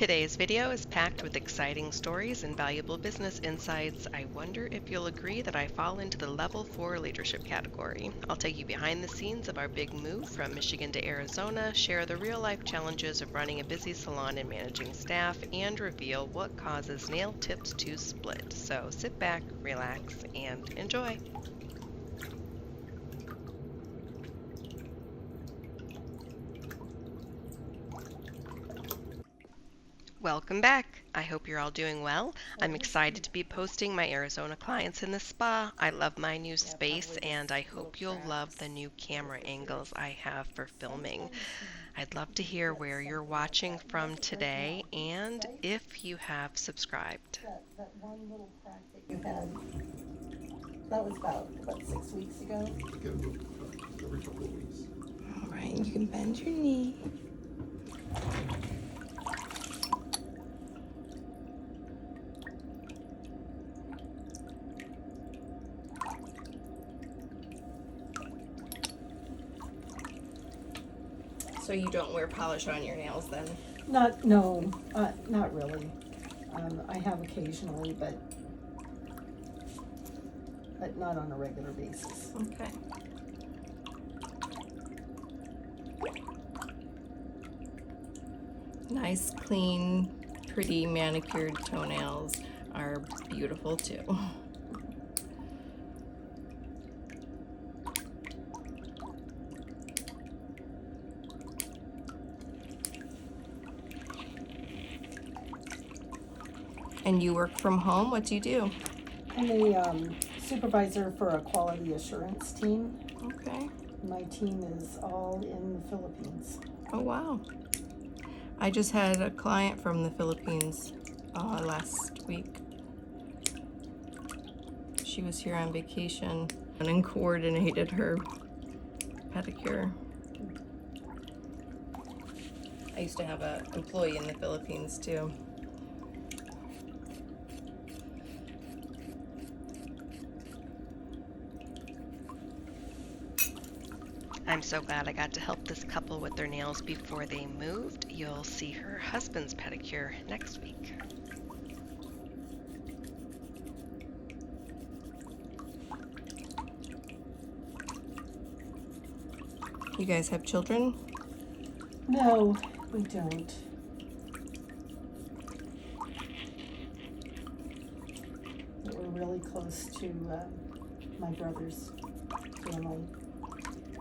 Today's video is packed with exciting stories and valuable business insights. I wonder if you'll agree that I fall into the Level 4 leadership category. I'll take you behind the scenes of our big move from Michigan to Arizona, share the real-life challenges of running a busy salon and managing staff, and reveal what causes nail tips to split. So sit back, relax, and enjoy. Welcome back. I hope you're all doing well. I'm excited to be posting my Arizona clients in the spa. I love my new space and I hope you'll love the new camera angles I have for filming. I'd love to hear where you're watching from today and if you have subscribed. That one little crack that you had, that was about, 6 weeks ago? Get a look every couple of weeks. All right, you can bend your knee. So you don't wear polish on your nails then? Not really. I have occasionally, but not on a regular basis. Okay. Nice, clean, pretty manicured toenails are beautiful too. And you work from home? What do you do? I'm a supervisor for a quality assurance team. Okay. My team is all in the Philippines. Oh, wow. I just had a client from the Philippines last week. She was here on vacation and coordinated her pedicure. I used to have an employee in the Philippines too. I'm so glad I got to help this couple with their nails before they moved. You'll see her husband's pedicure next week. You guys have children? No, we don't. But we're really close to my brother's family.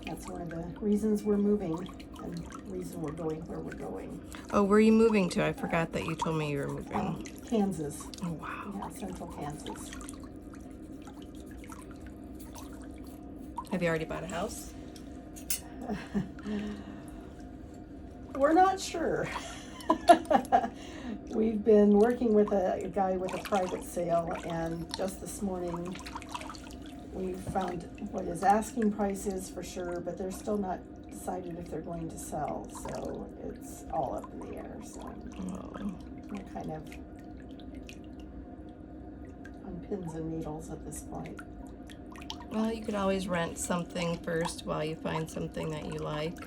That's one of the reasons we're moving and the reason we're going where we're going. Oh, where are you moving to? I forgot that you told me you were moving. Kansas. Oh, wow. Yeah, central Kansas. Have you already bought a house? We're not sure. We've been working with a guy with a private sale, and just this morning we found what his asking price is for sure, but they're still not decided if they're going to sell, so it's all up in the air. So we're kind of on pins and needles at this point. Well, you could always rent something first while you find something that you like.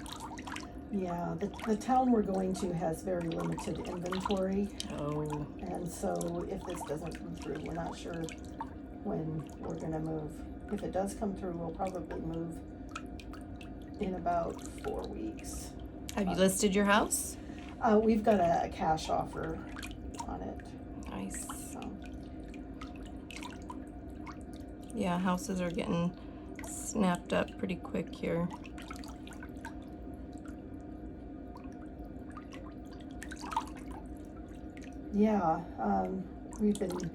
Yeah, the town we're going to has very limited inventory. Oh. And so if this doesn't come through, we're not sure when we're gonna move. If it does come through, we'll probably move in about 4 weeks. Have you listed your house? We've got a cash offer on it. Nice. So. Yeah, houses are getting snapped up pretty quick here. Yeah, we've been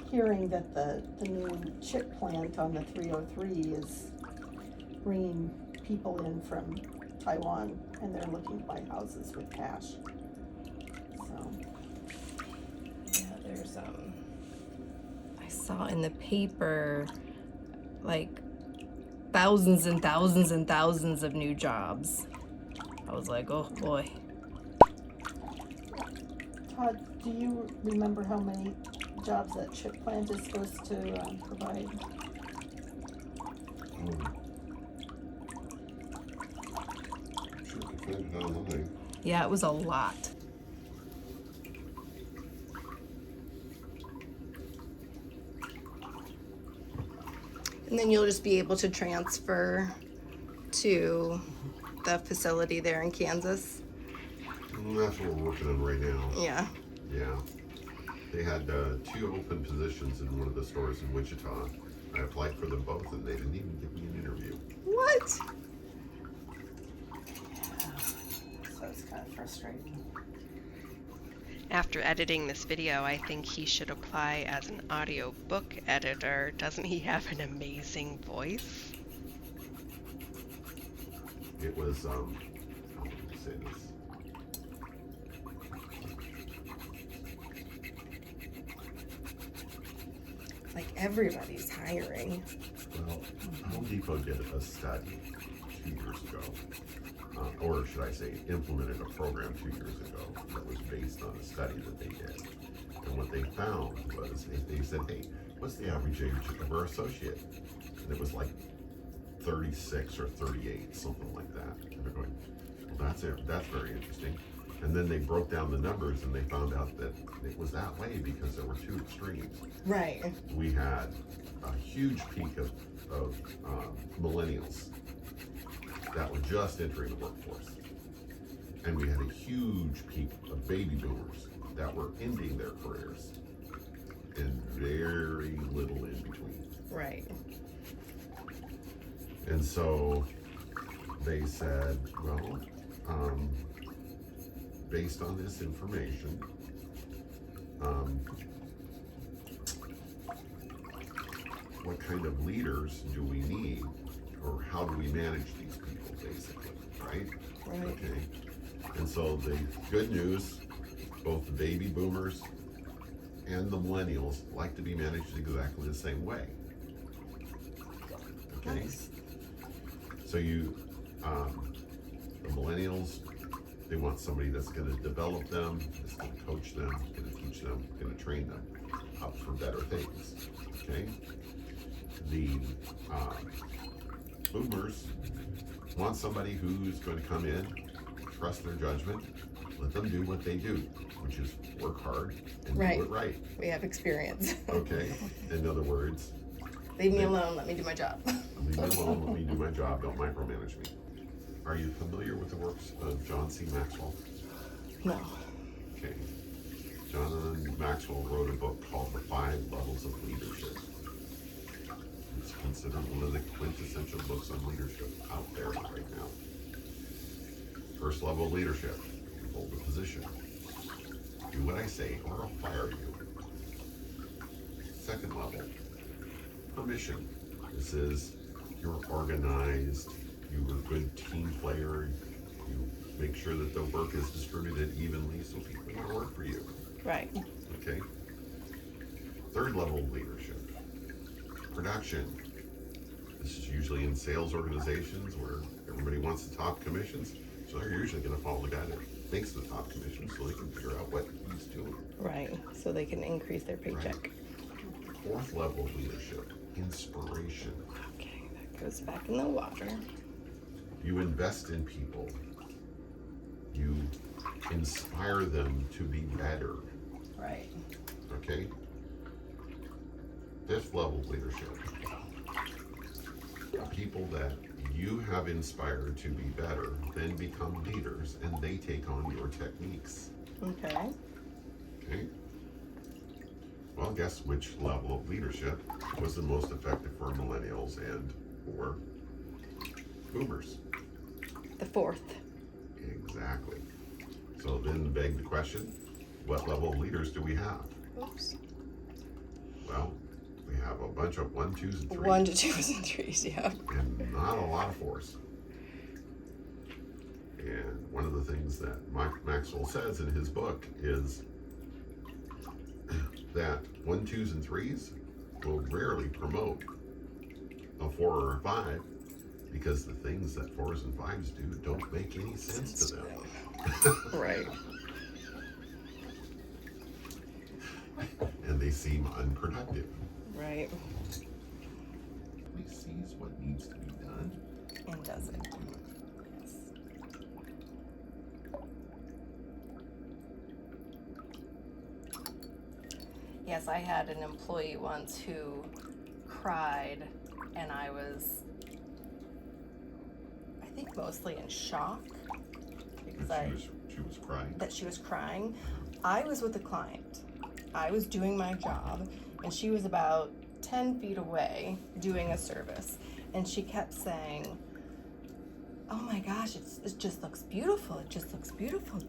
hearing that the new chip plant on the 303 is bringing people in from Taiwan, and they're looking to buy houses with cash. So. Yeah, there's I saw in the paper like thousands and thousands and thousands of new jobs. I was like, oh boy. Todd, do you remember how many jobs that chip plant is supposed to provide? Sure could find it online. Yeah, it was a lot. And then you'll just be able to transfer to the facility there in Kansas. That's what we're working on right now. Yeah. Yeah. They had 2 open positions in one of the stores in Wichita. I applied for them both, and they didn't even give me an interview. What? So it's kind of frustrating. After editing this video, I think he should apply as an audiobook editor. Doesn't he have an amazing voice? It was, how would I say this? Like everybody's hiring. Well, Home Depot did a study 2 years ago, or should I say, implemented a program 2 years ago that was based on a study that they did. And what they found was, they said, hey, what's the average age of our associate? And it was like 36 or 38, something like that. And they're going, well, that's very interesting. And then they broke down the numbers and they found out that it was that way because there were 2 extremes. Right. We had a huge peak of millennials that were just entering the workforce. And we had a huge peak of baby boomers that were ending their careers, and very little in between. Right. And so they said, well, based on this information, what kind of leaders do we need, or how do we manage these people, basically, right? Right. Okay. And so the good news, both the baby boomers and the millennials like to be managed exactly the same way. Okay. Nice. So the millennials, they want somebody that's going to develop them, that's going to coach them, going to teach them, going to train them up for better things. Okay. The boomers want somebody who's going to come in, trust their judgment, let them do what they do, which is work hard and Right. do it right. We have experience. Okay. In other words, Leave me alone. Let me do my job. leave me alone, let me do my job, don't micromanage me. Are you familiar with the works of John C. Maxwell? No. Okay. John Maxwell wrote a book called The 5 Levels of Leadership. It's considered one of the quintessential books on leadership out there right now. First level of leadership, hold a position. Do what I say or I'll fire you. Second level, permission. This is, you're organized, you're a good team player, you make sure that the work is distributed evenly so people want to work for you. Right. Okay. Third level of leadership, production. This is usually in sales organizations where everybody wants the top commissions, so they're usually going to follow the guy that makes the top commission so they can figure out what he's doing. Right. So they can increase their paycheck. Fourth level of leadership, inspiration. Okay, that goes back in the water. You invest in people. You inspire them to be better. Right. Okay? Fifth level of leadership. People that you have inspired to be better then become leaders and they take on your techniques. Okay. Okay? Well, guess which level of leadership was the most effective for millennials and for boomers? The fourth. Exactly. So then beg the question, what level of leaders do we have? Oops. Well, we have a bunch of 1, 2s, and 3s. 1 to 2s and 3s, yeah. And not a lot of 4s. And one of the things that Maxwell says in his book is that 1, 2s, and 3s will rarely promote a 4 or a 5 because the things that 4s and 5s do don't make any sense to them. Right. And they seem unproductive. Right. He sees what needs to be done. And does it. Yes. Yes, I had an employee once who cried and I think mostly in shock because She was crying. that she was crying. I was with a client. I was doing my job, and she was about 10 feet away doing a service, and she kept saying, "Oh my gosh, it just looks beautiful. It just looks beautiful."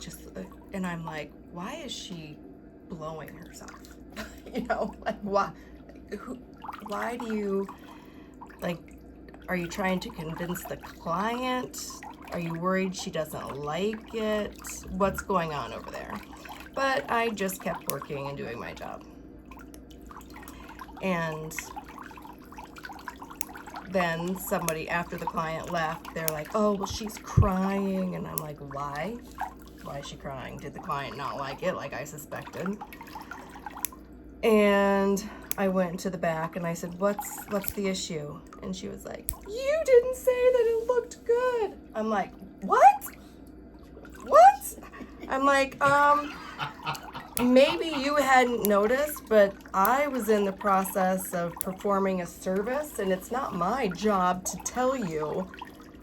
And I'm like, why is she blowing herself? You know, like why do you, like, are you trying to convince the client? Are you worried she doesn't like it? What's going on over there? But I just kept working and doing my job. And then somebody, after the client left, they're like, "Oh, well, she's crying." And I'm like, why? Why is she crying? Did the client not like it, like I suspected? And I went to the back and I said, what's the issue? And she was like, "You didn't say that it looked good." I'm like, what? I'm like, maybe you hadn't noticed, but I was in the process of performing a service, and it's not my job to tell you,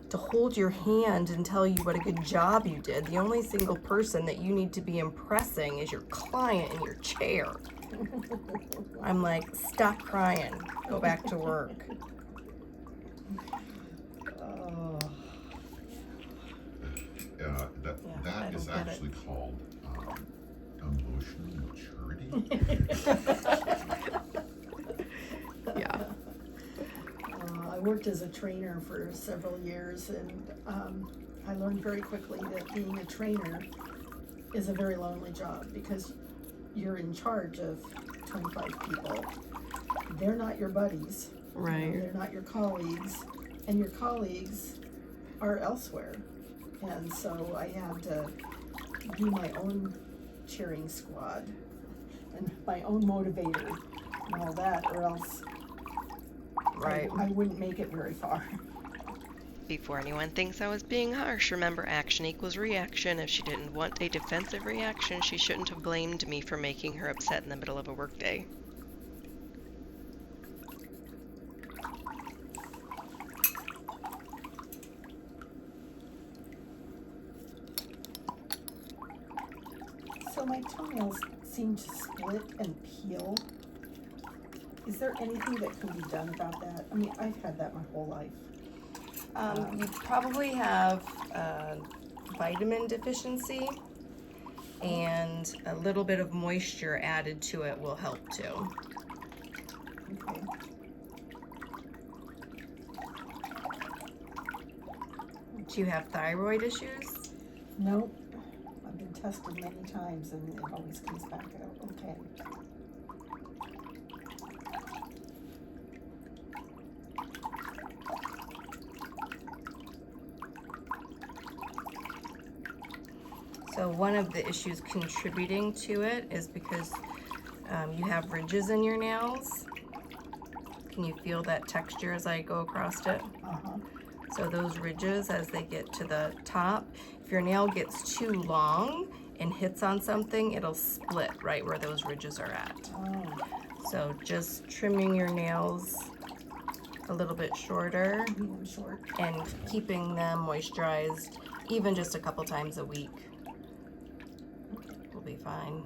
to hold your hand and tell you what a good job you did. The only single person that you need to be impressing is your client in your chair. I'm like, stop crying. Go back to work. Oh, That is actually called emotional maturity. Yeah. I worked as a trainer for several years, and I learned very quickly that being a trainer is a very lonely job because you're in charge of 25 people. They're not your buddies. Right. They're not your colleagues, and your colleagues are elsewhere. And so I had to be my own cheering squad and my own motivator and all that, or else Right. I wouldn't make it very far. Before anyone thinks I was being harsh, remember action equals reaction. If she didn't want a defensive reaction, she shouldn't have blamed me for making her upset in the middle of a workday. So my toenails seem to split and peel. Is there anything that can be done about that? I mean, I've had that my whole life. You probably have vitamin deficiency, and a little bit of moisture added to it will help too. Okay. Do you have thyroid issues? Nope. I've been tested many times and it always comes back out okay. So one of the issues contributing to it is because you have ridges in your nails. Can you feel that texture as I go across it? Uh-huh. So those ridges, as they get to the top, if your nail gets too long and hits on something, it'll split right where those ridges are at. Oh. So just trimming your nails a little bit shorter Medium short. and keeping them moisturized even just a couple times a week will be fine.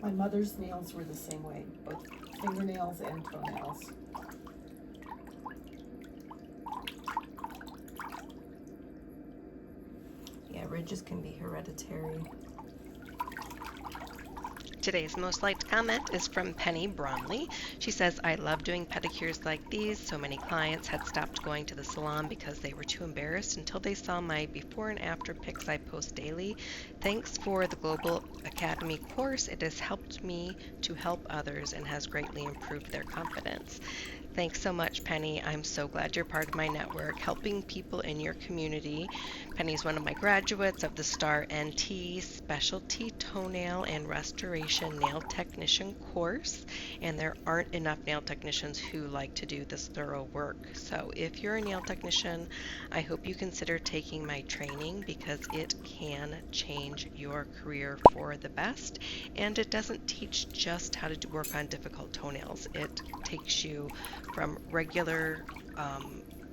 My mother's nails were the same way, both fingernails and toenails. Yeah, ridges can be hereditary. Today's most liked comment is from Penny Bromley. She says, "I love doing pedicures like these. So many clients had stopped going to the salon because they were too embarrassed until they saw my before and after pics I post daily. Thanks for the Global Academy course. It has helped me to help others and has greatly improved their confidence." Thanks so much, Penny. I'm so glad you're part of my network, helping people in your community. Penny's one of my graduates of the STAR NT Specialty Toenail and Restoration Nail Technician course, and there aren't enough nail technicians who like to do this thorough work. So if you're a nail technician, I hope you consider taking my training because it can change your career for the best, and it doesn't teach just how to work on difficult toenails. It takes you from regular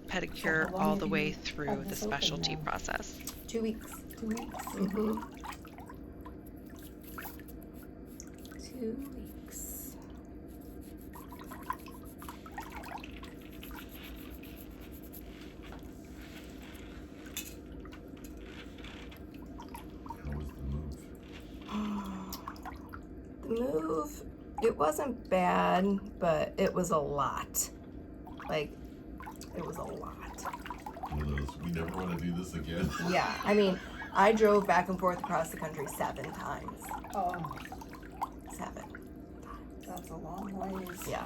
pedicure how long all have the you way had through the this open specialty now? process. 2 weeks. 2 weeks? Mm-hmm. 2 weeks. How was the move? The move, it wasn't bad, but it was a lot. Like, it was a lot. One of those, we never want to do this again. Yeah, I mean, I drove back and forth across the country 7 times. Oh, 7. that's a long ways. Yeah.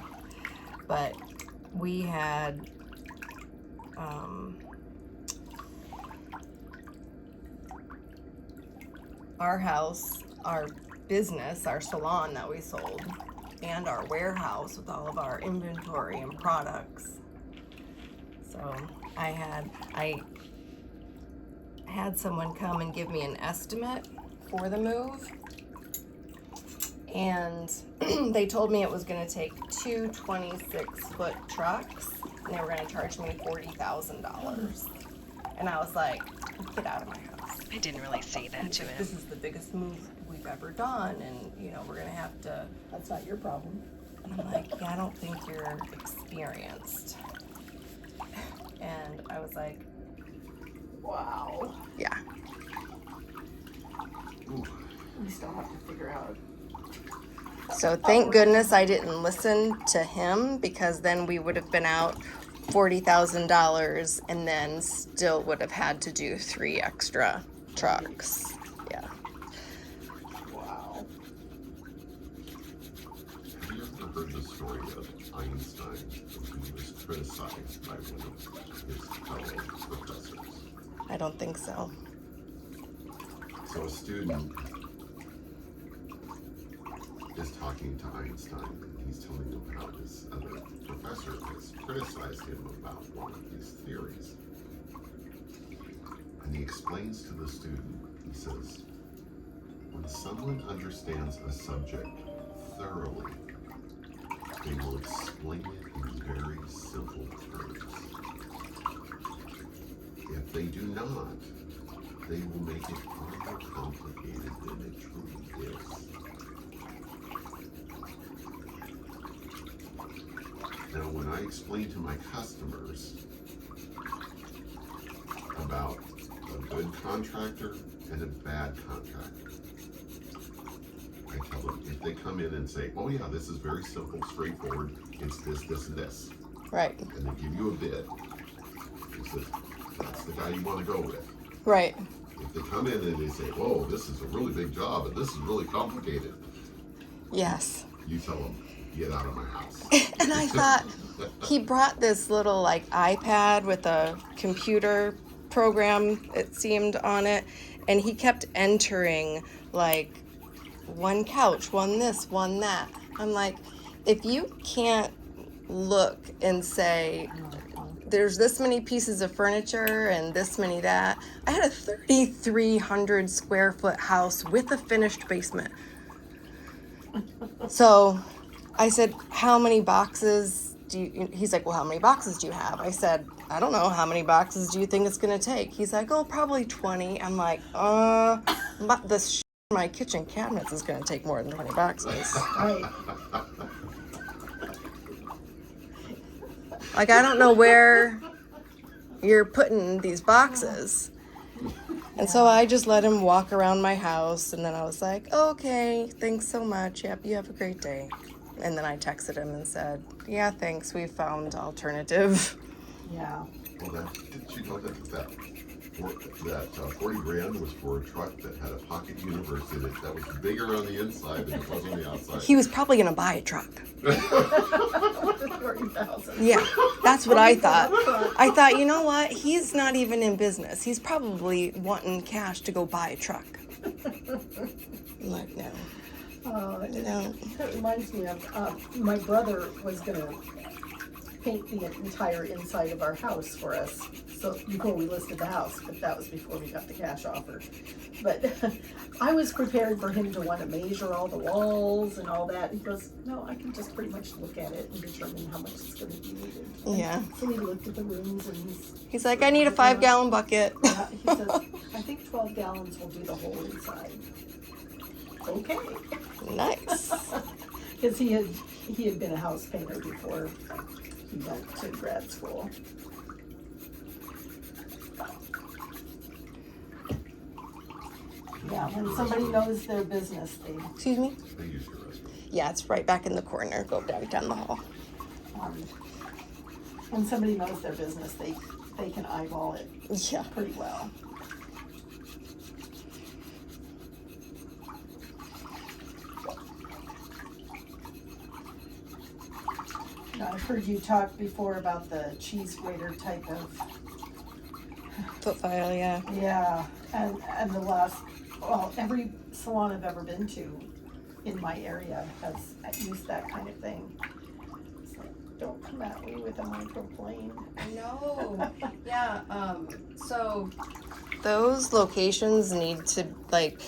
But we had, our house, our business, our salon that we sold, and our warehouse with all of our inventory and products. So I had someone come and give me an estimate for the move, and they told me it was going to take 2 26-foot trucks, and they were going to charge me $40,000. And I was like, get out of my house. I didn't really say that to This him. is the biggest move we've ever done, and we're going to have to. That's not your problem. And I'm like, yeah, I don't think you're experienced. And I was like, wow. Yeah. Ooh. We still have to figure out. So thank goodness I didn't listen to him, because then we would have been out $40,000 and then still would have had to do 3 extra trucks. Yeah. Wow. Have you ever heard the story of Einstein, who was criticized by one of his fellow professors? I don't think so. So a student is talking to Einstein, and he's telling him how this other professor has criticized him about one of his theories. And he explains to the student, he says, when someone understands a subject thoroughly, they will explain it in very simple terms. If they do not, they will make it far more complicated than it truly is. Now, when I explain to my customers about a good contractor and a bad contractor, I tell them, if they come in and say, oh yeah, this is very simple, straightforward, it's this, this, and this, Right. and they give you a bid, he says, that's the guy you want to go with. Right. If they come in and they say, whoa, this is a really big job and this is really complicated, Yes. you tell them, get out of my house. And I thought he brought this little like iPad with a computer program, it seemed, on it, and he kept entering like one couch, one this, one that. I'm like, if you can't look and say there's this many pieces of furniture and this many that. I had a 3,300 square foot house with a finished basement. So I said, how many boxes do you, he's like, well, how many boxes do you have? I said, I don't know, how many boxes do you think it's gonna take? He's like, oh, probably 20. I'm like, this in my kitchen cabinets is gonna take more than 20 boxes. Right. Like, I don't know where you're putting these boxes. And so I just let him walk around my house, and then I was like, okay, thanks so much. Yep, you have a great day. And then I texted him and said, yeah, thanks, we found alternative. Yeah. Well, didn't you know that 40 grand was for a truck that had a pocket universe in it that was bigger on the inside than it was on the outside? He was probably gonna buy a truck. 40,000. Yeah, that's what I thought. I thought, you know what? He's not even in business. He's probably wanting cash to go buy a truck. I'm like, no. It reminds me of my brother was going to paint the entire inside of our house for us. so before we listed the house, but that was before we got the cash offer. But I was prepared for him to want to measure all the walls and all that. He goes, no, I can just pretty much look at it and determine how much it's going to be needed. Yeah. So we looked at the rooms and He's like, I need a 5-gallon bucket. yeah, he says, I think 12 gallons will do the whole inside. Okay. Nice. Because he had been a house painter before he went to grad school. Yeah, when somebody knows their business, Excuse me? They use your restroom. Yeah, it's right back in the corner. Go down the hall. when somebody knows their business, they can eyeball it Yeah. pretty well. Now, I've heard you talk before about the cheese grater type of, Foot file, yeah. yeah, and the last, well, every salon I've ever been to in my area has used that kind of thing. It's like, don't come at me with a microplane. No. Yeah, so those locations need to, like,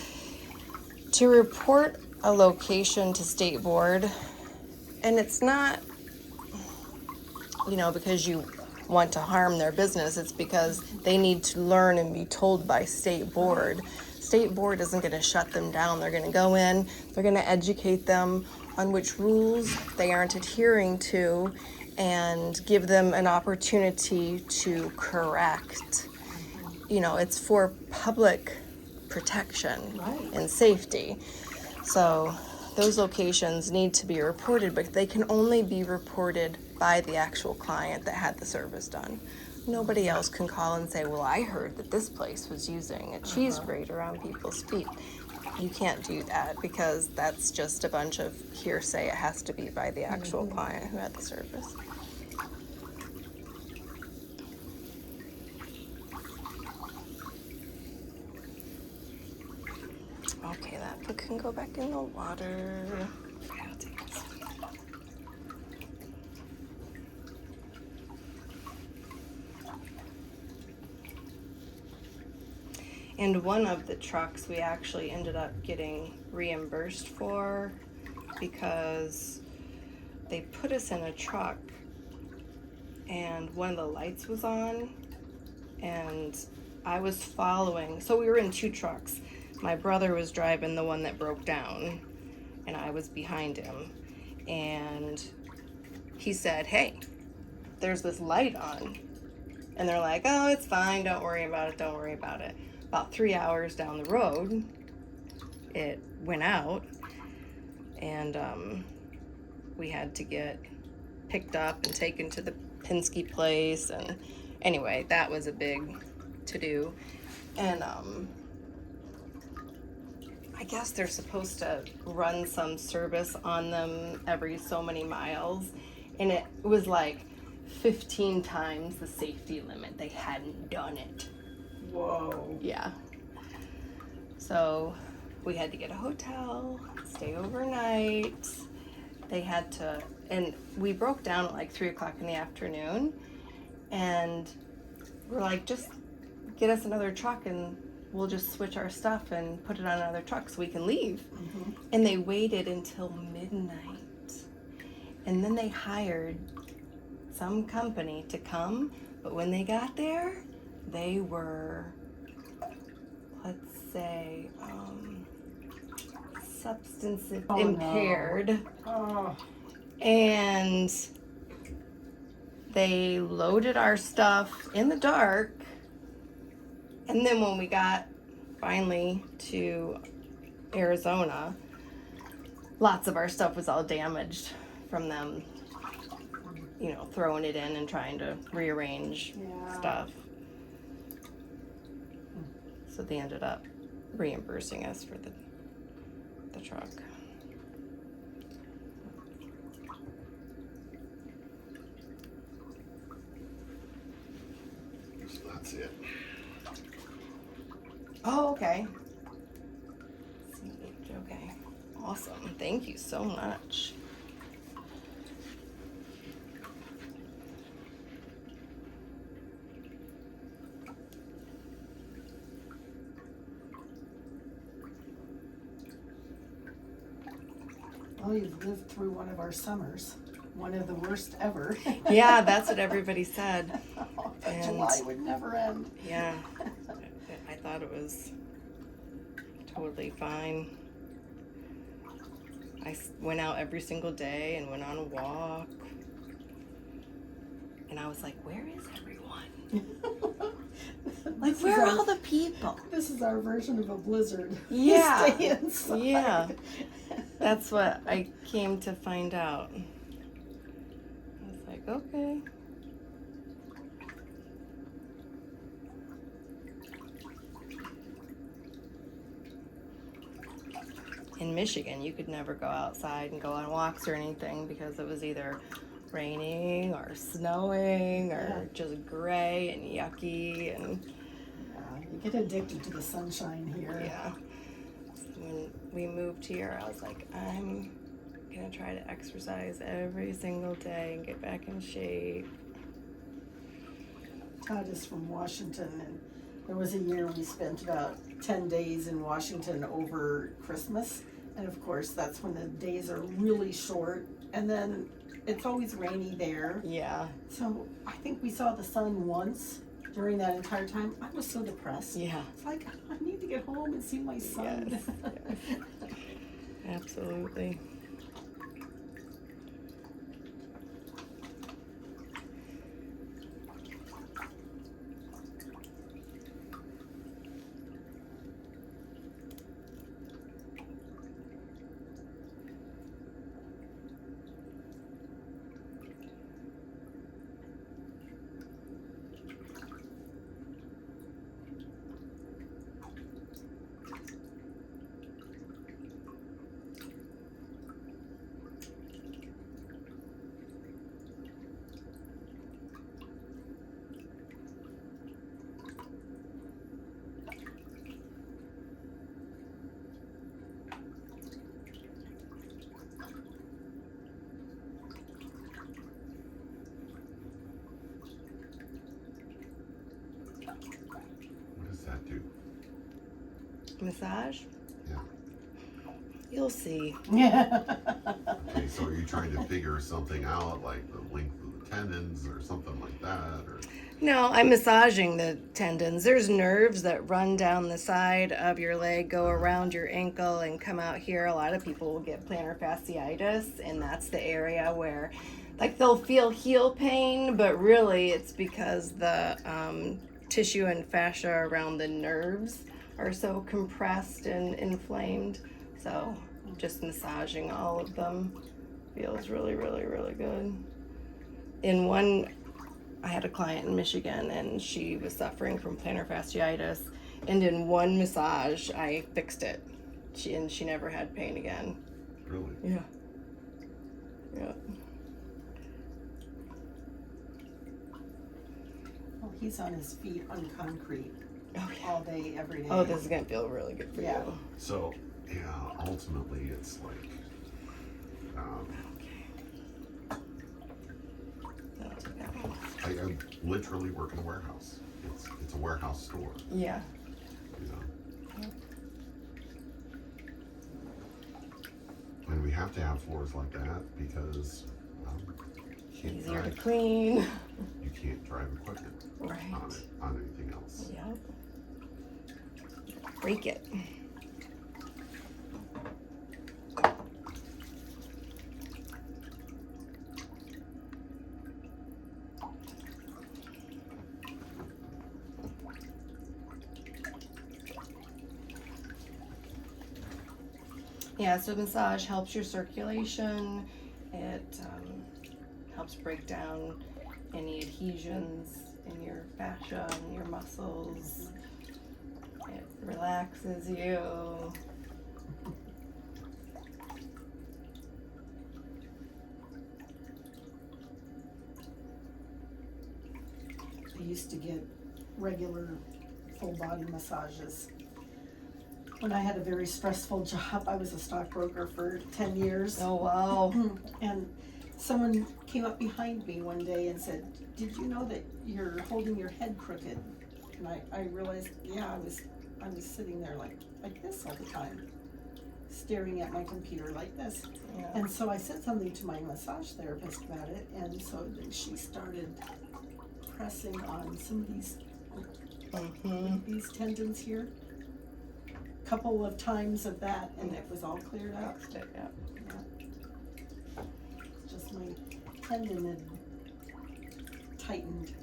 to report a location to state board, and it's not, you know, because you want to harm their business. It's because they need to learn and be told by state board. State board isn't going to shut them down. They're going to go in, they're going to educate them on which rules they aren't adhering to and give them an opportunity to correct. You know, it's for public protection Right. and safety. So those locations need to be reported, but they can only be reported by the actual client that had the service done. Nobody else can call and say, well, I heard that this place was using a cheese grater on people's feet. You can't do that because that's just a bunch of hearsay. It has to be by the actual client who had the service. Okay, that book can go back in the water. I'll take this one. And one of the trucks we actually ended up getting reimbursed for because they put us in a truck and one of the lights was on and I was following. So we were in two trucks. My brother was driving the one that broke down and I was behind him. And he said, hey, there's this light on. And they're like, oh, it's fine. Don't worry about it. Don't worry about it. About 3 hours down the road, it went out and we had to get picked up and taken to the Penske place. And anyway, that was a big to-do. And I guess they're supposed to run some service on them every so many miles. And it was like 15 times the safety limit. They hadn't done it. Whoa. Yeah. So we had to get a hotel, stay overnight. They had to, and we broke down at like 3 o'clock in the afternoon. And we're like, just get us another truck and we'll just switch our stuff and put it on another truck so we can leave. Mm-hmm. And they waited until midnight. And then they hired some company to come. But when they got there, they were, let's say, substance impaired. Oh, And they loaded our stuff in the dark. And then when we got finally to Arizona, lots of our stuff was all damaged from them, you know, throwing it in and trying to rearrange yeah. stuff. So they ended up reimbursing us for the truck. So that's it. Oh, okay. Okay. Awesome. Thank you so much. Well, you've lived through one of our summers, one of the worst ever. Yeah, that's what everybody said. And July would never end. yeah, I thought it was totally fine. I went out every single day and went on a walk. And I was like, where is everyone? Like, where are all the people? This is our version of a blizzard. Yeah. Stay inside. Yeah. That's what I came to find out. I was like, okay. In Michigan, you could never go outside and go on walks or anything because it was either raining or snowing or just gray and yucky. And you get addicted to the sunshine here. yeah. When we moved here, I was like, I'm gonna try to exercise every single day and get back in shape. Todd is from Washington, and there was a year we spent about 10 days in Washington over Christmas. And of course, that's when the days are really short. And then it's always rainy there. Yeah. So I think we saw the sun once during that entire time. I was so depressed. Yeah. It's like, I need to get home and see my son. Yes. Yes. Absolutely. What does that do? Massage? Yeah. You'll see. Okay, so are you trying to figure something out, like the length of the tendons or something like that, or? No, I'm massaging the tendons. There's nerves that run down the side of your leg, go around your ankle, and come out here. A lot of people will get plantar fasciitis, and that's the area where, like, they'll feel heel pain, but really it's because the tissue and fascia around the nerves are so compressed and inflamed. So just massaging all of them feels really, really, really good. I had a client in Michigan, and she was suffering from plantar fasciitis, and in one massage I fixed it. She never had pain again. Really? Yeah. Yeah. Well, he's on his feet on concrete Oh yeah. all day, every day. Oh, this is gonna feel really good for Yeah. you. So, yeah, ultimately it's like, That'll take that one. I literally work in a warehouse. It's a warehouse store, Yeah. you know? And we have to have floors like that because, you can't Easier to drive, clean. you can't drive equipment Right. on anything else. Yep. Break it. Yeah, so massage helps your circulation. It helps break down any adhesions in your fascia and your muscles. It relaxes you. I used to get regular full body massages. When I had a very stressful job, I was a stockbroker for 10 years. Oh, wow. And someone came up behind me one day and said, "Did you know that you're holding your head crooked?" And I realized, yeah, I was sitting there like this all the time. staring at my computer like this. Yeah. And so I said something to my massage therapist about it, and so then she started pressing on some of these tendons here. Couple of times of that, and it was all cleared up. Yeah. Yeah. Just my tendon had tightened.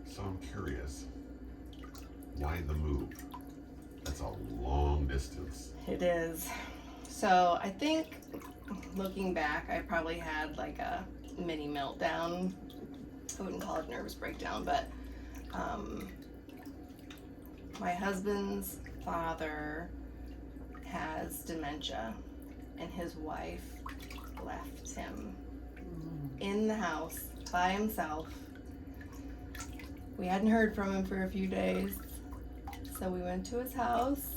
So I'm curious, why the move? That's a long distance. It is. So I think looking back, I probably had like a mini meltdown. I wouldn't call it a nervous breakdown, but my husband's father has dementia, and his wife left him in the house by himself. We hadn't heard from him for a few days, so we went to his house.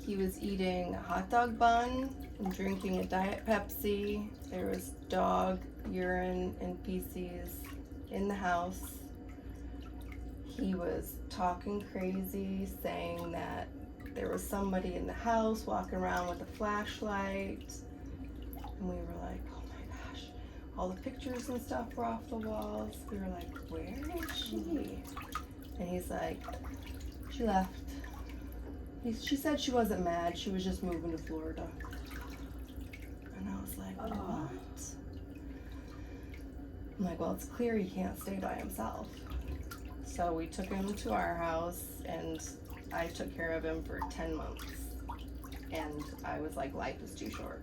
He was eating a hot dog bun and drinking a Diet Pepsi. There was dog urine and feces in the house. He was talking crazy, saying that there was somebody in the house walking around with a flashlight. And we were like, oh my gosh, all the pictures and stuff were off the walls. We were like, where is she? And he's like, she left. She said she wasn't mad, she was just moving to Florida. And I was like, what? I'm like, well, it's clear he can't stay by himself. So we took him to our house, and I took care of him for 10 months. And I was like, life is too short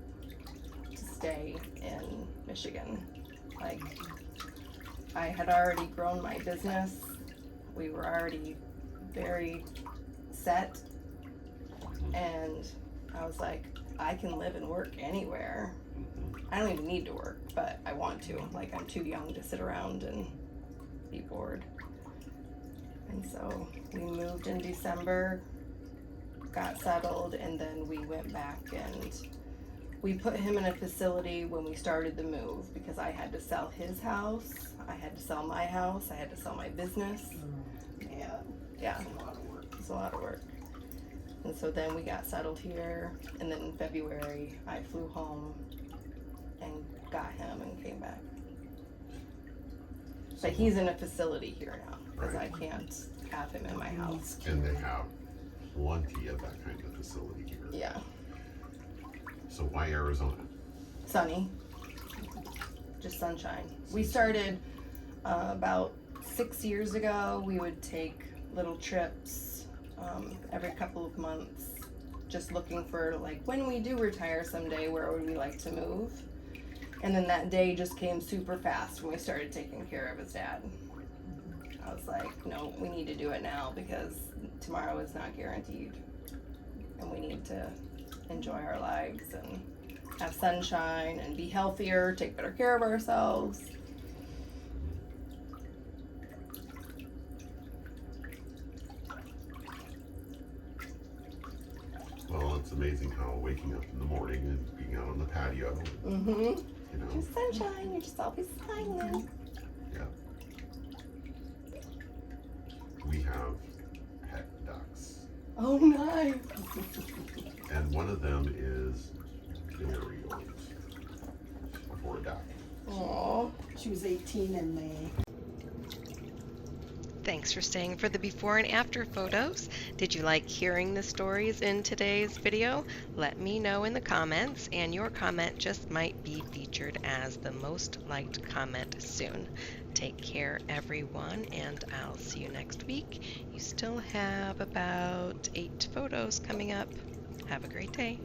to stay in Michigan. Like, I had already grown my business. We were already very set. And I was like, I can live and work anywhere. I don't even need to work, but I want to. Like, I'm too young to sit around and be bored. And so we moved in December, got settled, and then we went back and we put him in a facility when we started the move, because I had to sell his house, I had to sell my house, I had to sell my business. Yeah, It's a lot of work. it's a lot of work. And so then we got settled here, and then in February I flew home and got him and came back. But he's in a facility here now, because Right. I can't have him in my house. And they have plenty of that kind of facility here. Yeah, So why Arizona? sunny, just sunshine. We started about 6 years ago. We would take little trips every couple of months, just looking for, like, when we do retire someday, where would we like to move? And then that day just came super fast when we started taking care of his dad. I was like, no, we need to do it now, because tomorrow is not guaranteed. And we need to enjoy our lives and have sunshine and be healthier, take better care of ourselves. Well, it's amazing how waking up in the morning and being out on the patio, Mm-hmm. you know, Just sunshine, you're just always smiling. yeah. We have pet ducks, Oh, nice. and one of them is very old for a duck. Aw. She was 18 in May. Thanks for staying for the before and after photos. Did you like hearing the stories in today's video? Let me know in the comments, and your comment just might be featured as the most liked comment soon. Take care, everyone, and I'll see you next week. You still have about 8 photos coming up. Have a great day.